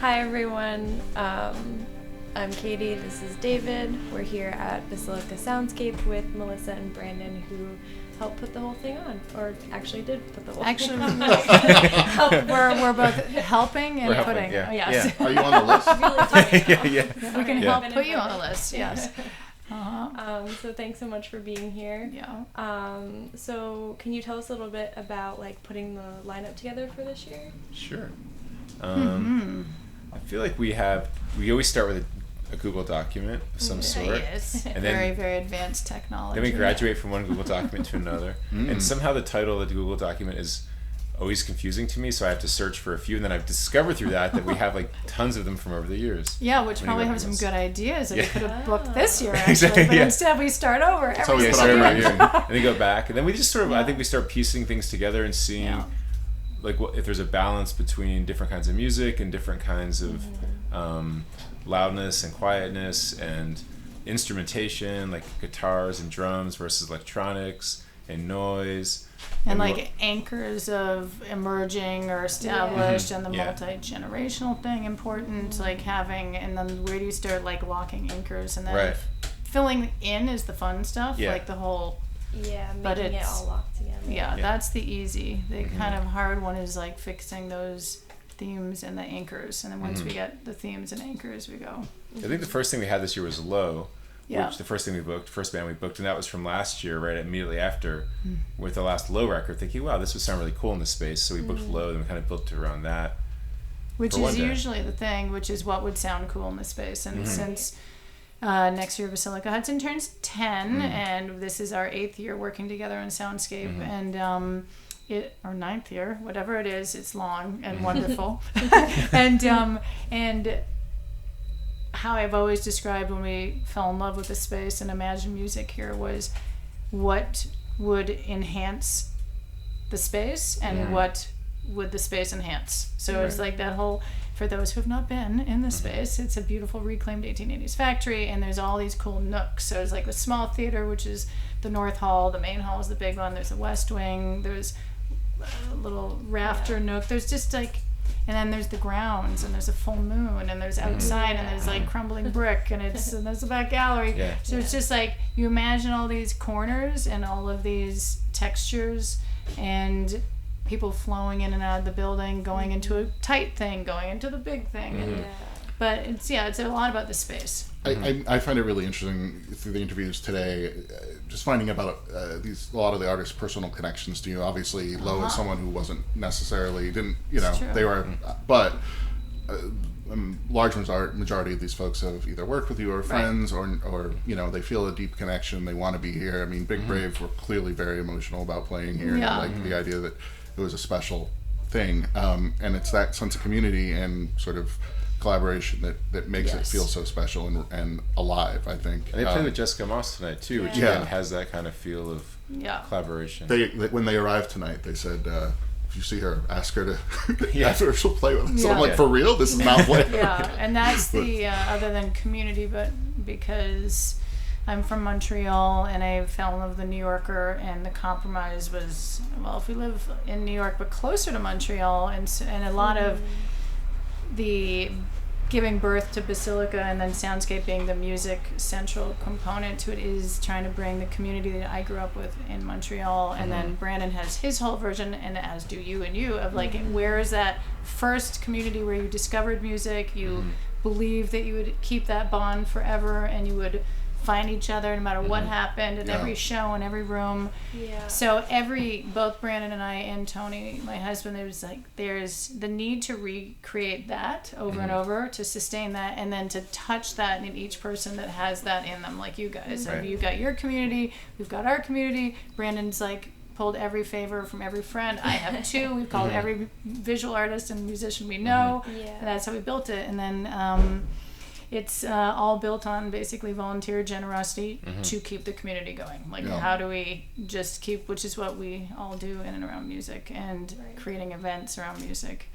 Hi everyone, I'm Katie, this is David. We're here at Basilica SoundScape with Melissa and Brandon, who helped put the whole thing on, or actually did put the whole thing on. We're both helping and putting. Yeah. Yes. Yeah. Are you on the list? Yeah. We can help put you on the list. Yes. So thanks so much for being here. Yeah. So can you tell us a little bit about like putting the lineup together for this year? Sure. I feel like we always start with a Google document of some sort. Yes. And very, then, very advanced technology. Then we graduate from one Google document to another. And somehow the title of the Google document is always confusing to me, so I have to search for a few, and then I've discovered through that we have like tons of them from over the years. Yeah, which probably have some good ideas that we could have booked this year, actually. Exactly, but instead we start over every single year. And then go back, and then we just sort of, I think we start piecing things together and seeing like if there's a balance between different kinds of music and different kinds of loudness and quietness and instrumentation, like guitars and drums versus electronics and noise. And like anchors of emerging or established and the multi-generational thing important, like having, and then where do you start like locking anchors and then filling in is the fun stuff, like the whole... making it all locked together. Yeah, that's the easy. The kind of hard one is like fixing those themes and the anchors, and then once we get the themes and anchors, we go. I think the first thing we had this year was Low, which the first band we booked, and that was from last year, right immediately after, with the last Low record, thinking, wow, this would sound really cool in this space, so we booked Low, and we kind of built it around that. Which is usually the thing, which is what would sound cool in this space, and since... next year, Basilica Hudson turns 10, and this is our 8th year working together on Soundscape, and or 9th year, whatever it is, it's long and wonderful. and how I've always described when we fell in love with the space and imagined music here was what would enhance the space and what would the space enhance. So it's like that whole... For those who have not been in the space, it's a beautiful reclaimed 1880s factory, and there's all these cool nooks. So there's like the small theater, which is the North Hall. The main hall is the big one. There's the West Wing. There's a little rafter nook. There's just like, and then there's the grounds, and there's a full moon, and there's outside, and there's like crumbling brick, and there's the back gallery. So it's just like you imagine all these corners and all of these textures and people flowing in and out of the building, going into a tight thing, going into the big thing. But it's a lot about the space. I find it really interesting through the interviews today, just finding about a lot of the artists' personal connections to you. Obviously, Lo is someone who wasn't necessarily, they were, but large majority of these folks have either worked with you or friends, or they feel a deep connection. They want to be here. I mean, Big Brave were clearly very emotional about playing here, and like the idea that it was a special thing, and it's that sense of community and sort of collaboration that makes it feel so special and alive, I think. And they played with Jessica Moss tonight too, which again has that kind of feel of collaboration. When they arrived tonight, they said, if you see her, ask her to ask her if she'll play with us. So I'm like, for real? This is not playing. And that's the other than community, but because I'm from Montreal and I fell in love with the New Yorker, and the compromise was, well, if we live in New York but closer to Montreal, and a lot of the giving birth to Basilica and then Soundscape being the music central component to it is trying to bring the community that I grew up with in Montreal, and then Brandon has his whole version, and as do you and you, of like where is that first community where you discovered music, you believed that you would keep that bond forever, and you would find each other no matter what happened in every show, in every room. So both Brandon and I and Tony, my husband, there's the need to recreate that over and over, to sustain that, and then to touch that in each person that has that in them, like you guys. So you've got your community, we've got our community. Brandon's like pulled every favor from every friend. I have too. We've called every visual artist and musician we know. And that's how we built it. And then it's all built on basically volunteer generosity to keep the community going. Like, how do we just which is what we all do in and around music, and creating events around music.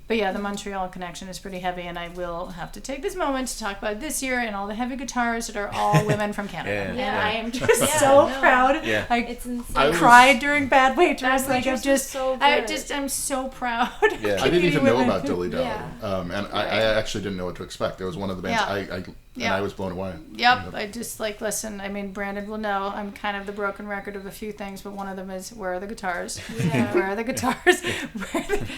But yeah, the Montreal connection is pretty heavy, and I will have to take this moment to talk about this year and all the heavy guitars that are all women from Canada. Yeah. And I am just so proud. Yeah. It's insane. I cried during Bad Waitress. Like I'm was so good. I'm so proud. Yeah. I didn't even know women. about DILLY, Yeah. and I actually didn't know what to expect. It was one of the bands I was blown away. Yep, I just listen. I mean, Brandon will know I'm kind of the broken record of a few things, but one of them is where are the guitars? Yeah. Where are the guitars?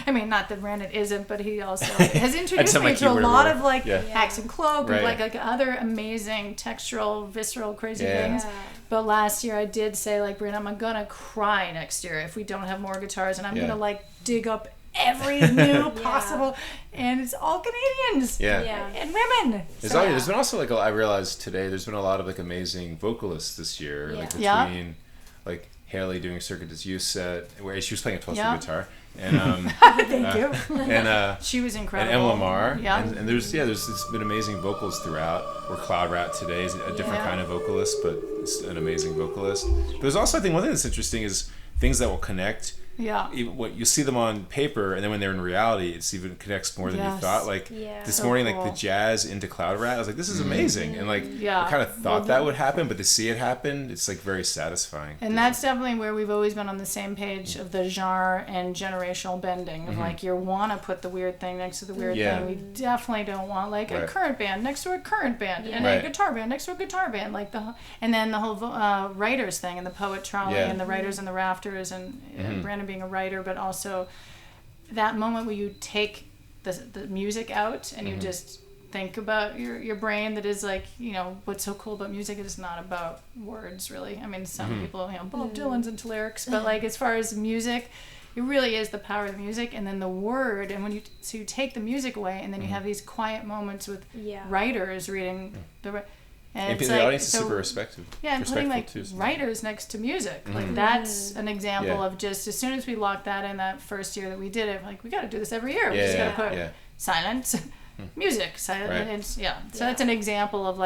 I mean, not that Brandon isn't, but he also has introduced me to a lot of Hacks and Cloak, and like other amazing textural, visceral, crazy things. But last year I did say Brandon, I'm gonna cry next year if we don't have more guitars, and I'm gonna dig up every new possible, and it's all Canadians and women. There's been also I realized today there's been a lot of amazing vocalists this year, between Haley doing Circuit as You set where she was playing a 12-string guitar, and thank you, and she was incredible, and Em Lamar, and there's been amazing vocals throughout. Where Cloud Rat today is a different kind of vocalist, but it's an amazing vocalist. But there's also, I think, one thing that's interesting is things that will connect. Yeah. What you see them on paper, and then when they're in reality, it even connects more than you thought. This morning, cool. the jazz into Cloud Rat, I was like, this is amazing, and I kind of thought that would happen, but to see it happen, it's very satisfying. And that's definitely where we've always been on the same page of the genre and generational bending. Of you want to put the weird thing next to the weird thing. We definitely don't want a current band next to a current band and a guitar band next to a guitar band. And then the whole writers thing and the poet trolley and the writers in the rafters and Brandon being a writer, but also that moment where you take the music out and you just think about your brain that is what's so cool about music is not about words really. I mean, some people, Bob Dylan's into lyrics, but as far as music, it really is the power of the music and then the word. And when you take the music away and then you have these quiet moments with writers reading the and the audience is super respectful. Yeah, and putting writers next to music. That's an example of just as soon as we locked that in that first year that we did it, we got to do this every year. We just got to put silence, music, silence. So that's an example of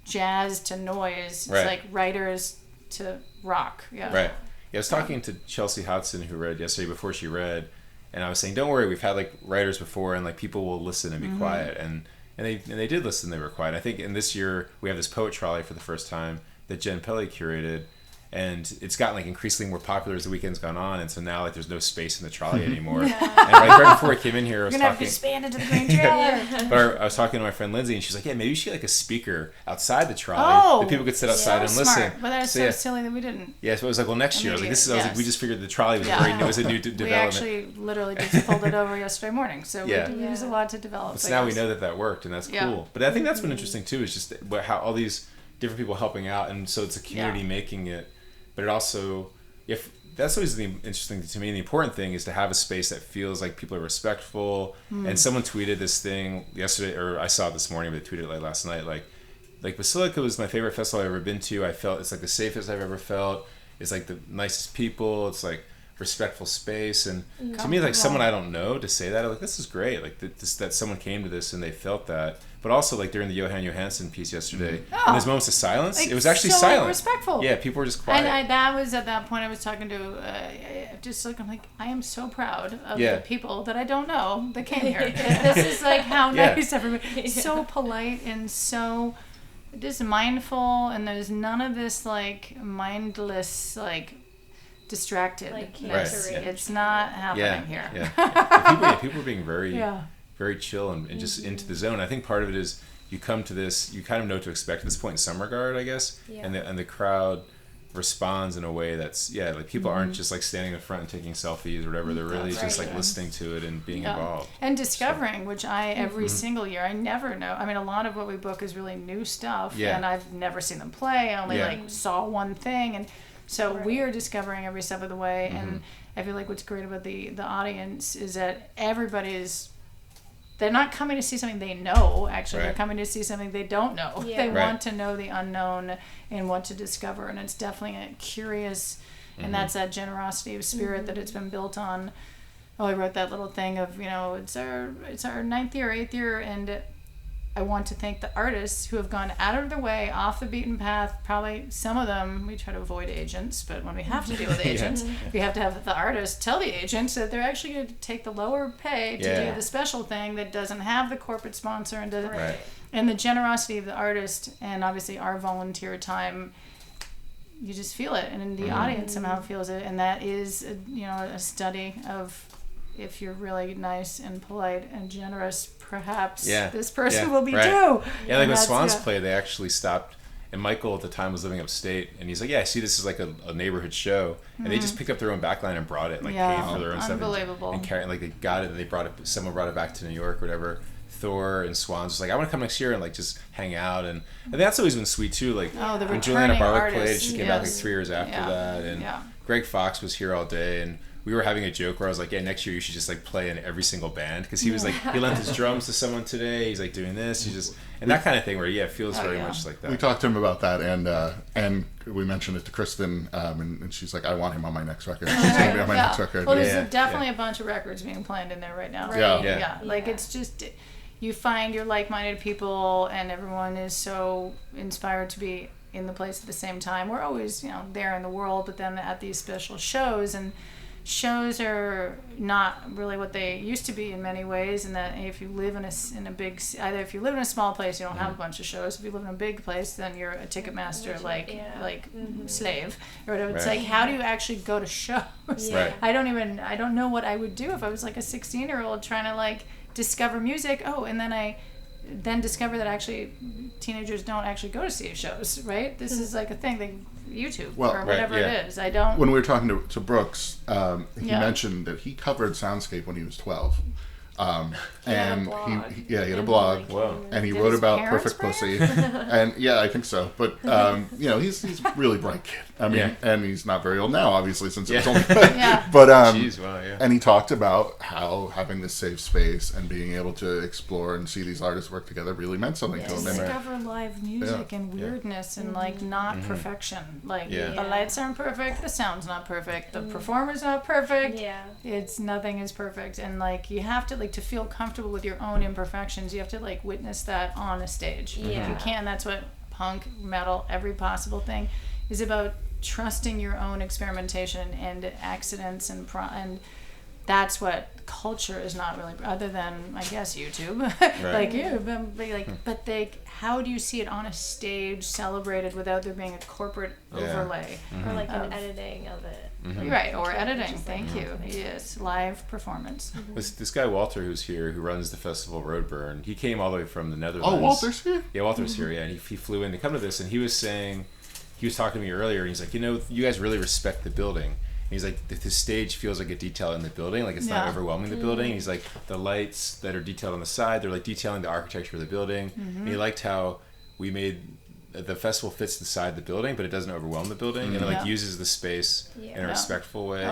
jazz to noise. It's writers to rock. Yeah. Right. Yeah, I was talking to Chelsea Hudson, who read yesterday before she read, and I was saying, don't worry, we've had writers before, and people will listen and be quiet, and they did listen. They were quiet. I think, and this year we have this poet trolley for the first time that Jenn Pelly curated, and it's gotten increasingly more popular as the weekend's gone on, and so now there's no space in the trolley anymore. And right before I came in here, I was talking. You're gonna have to expand into the green trailer. But I was talking to my friend Lindsay, and she's like, "Yeah, maybe you should get a speaker outside the trolley that people could sit outside and smart. listen." But that's so silly that we didn't. Yeah, so it was well, next year. I was like, "This is." We just figured the trolley was was a new development. We actually literally just pulled it over yesterday morning, so we didn't use a lot to develop. So now we know that worked, and that's cool. But I think that's been interesting too. Is just how all these different people helping out, and so it's a community making it. But it also, if that's always the interesting to me, the important thing is to have a space that feels like people are respectful. And someone tweeted this thing yesterday, or I saw it this morning, but they tweeted it last night. Basilica was my favorite festival I've ever been to. I felt it's the safest I've ever felt. It's the nicest people. It's respectful space. And to me, someone I don't know to say that, this is great. That someone came to this and they felt that. But also, during the Johan Johansson piece yesterday, in those moments of silence, it was actually so silent. Respectful. Yeah, people were just quiet. And that was at that point I was talking to, I'm I am so proud of the people that I don't know that came here. This is how nice everybody. So polite and so just mindful, and there's none of this mindless distracted. It's not happening here. Yeah. People are being very chill and just into the zone. I think part of it is you come to this, you kind of know what to expect at this point in some regard, I guess. Yeah. And the crowd responds in a way that's people aren't just standing in front and taking selfies or whatever. They're really just listening to it and being involved and discovering, which I every single year I never know. I mean, a lot of what we book is really new stuff, and I've never seen them play. I only saw one thing, and so we are discovering every step of the way. And I feel what's great about the audience is that everybody's. They're not coming to see something they know, actually. They're coming to see something they don't know. Yeah. They want to know the unknown and want to discover. And it's definitely a curious, and that's that generosity of spirit that it's been built on. Oh, I wrote that little thing of, it's our 9th year, 8th year, and I want to thank the artists who have gone out of their way, off the beaten path. Probably some of them, we try to avoid agents, but when we have to deal with agents, we have to have the artists tell the agents that they're actually going to take the lower pay to do the special thing that doesn't have the corporate sponsor and doesn't. Right. And the generosity of the artist, and obviously our volunteer time, you just feel it, and in the audience somehow feels it, and that is a study of, if you're really nice and polite and generous, perhaps this person will be too. Yeah, like when Swans played, they actually stopped, and Michael at the time was living upstate, and he's like, I see this is like a neighborhood show, and they just picked up their own backline and brought it, like paid for their own stuff. Unbelievable. And carried, like they got it, and they brought it, someone brought it back to New York or whatever. Thor and Swans was like, I want to come next year and like just hang out, and that's always been sweet too. Like when Juliana Barwick played, she came back like 3 years after that, and Greg Fox was here all day, and we were having a joke where I was like, next year you should just like play in every single band, because he was like, he lent his drums to someone today, he's like doing this, and that kind of thing where it feels very much like that. We talked to him about that, and we mentioned it to Kristen, and she's like, I want him on my next record. She's going to be on my next record. Well, there's definitely a bunch of records being planned in there right now. Right. Like it's just, you find your like-minded people, and everyone is so inspired to be in the place at the same time. We're always, there in the world, but then at these special shows, and shows are not really what they used to be in many ways, and that if you live in a big, either if you live in a small place, you don't have a bunch of shows. If you live in a big place, then you're a ticket master, slave or whatever. It's like, how do you actually go to shows? Right. I don't know what I would do if I was like a 16-year-old trying to like discover music. And then I discover that actually teenagers don't actually go to see shows, right? This is like a thing, like YouTube or whatever it is. I don't. When we were talking to Brooks, he mentioned that he covered SoundScape when he was 12. And he had a blog, and he wrote about Perfect Pussy, and I think so. But he's a really bright kid. I mean, and he's not very old now, obviously, since it was only. But and he talked about how having this safe space and being able to explore and see these artists work together really meant something to him. Discover live music and weirdness and like not perfection. Like the lights aren't perfect, the sound's not perfect, the performer's not perfect. It's nothing is perfect, and like you have to to feel comfortable with your own imperfections, you have to like witness that on a stage. You can. That's what punk, metal, every possible thing is about, trusting your own experimentation and accidents, and that's what culture is not really, other than I guess YouTube. How do you see it on a stage celebrated without there being a corporate overlay or like an editing of it? Right, or editing. Thank you. Yes, live performance. This guy Walter, who's here, who runs the festival Roadburn, he came all the way from the Netherlands. Oh, Walter's here? Yeah, Walter's here. Yeah, and he flew in to come to this, and he was talking to me earlier, and he's like, you guys really respect the building. And he's like, the stage feels like a detail in the building, like it's not overwhelming the building. And he's like, the lights that are detailed on the side, they're like detailing the architecture of the building. And he liked how we made the festival fits inside the building, but it doesn't overwhelm the building, and it like uses the space in a respectful way.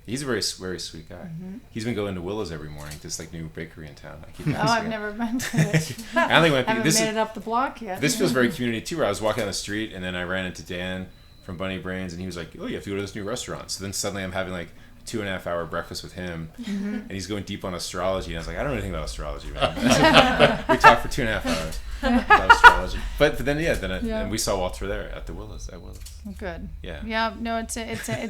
He's a very, very sweet guy. He's been going to Willow's every morning, this like new bakery in town. I've never been to it. I haven't made it up the block yet. This feels very community too, where I was walking down the street, and then I ran into Dan from Bunny Brains, and he was like, "Oh, you have to go to this new restaurant." So then suddenly I'm having like a 2.5 hour breakfast with him, and he's going deep on astrology, and I was like, "I don't know anything about astrology, man." We talked for 2.5 hours about astrology, but then and we saw Walter there at the Willows. Good. Yeah. No, it's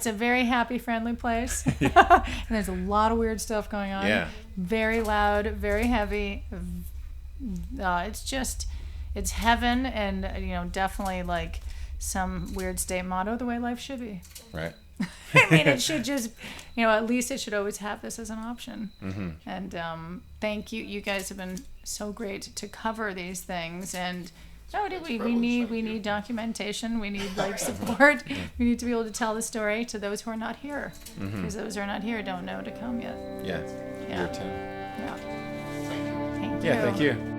a very happy, friendly place, and there's a lot of weird stuff going on. Yeah. Very loud, very heavy. It's heaven, and definitely like some weird state motto, the way life should be. Right. I mean, it should just, at least it should always have this as an option. And thank you. You guys have been so great to cover these things. And we need documentation. We need like support. We need to be able to tell the story to those who are not here, because those who are not here don't know to come yet. Yeah. Yeah. Here too. Yeah. Thank you. Yeah. Thank you.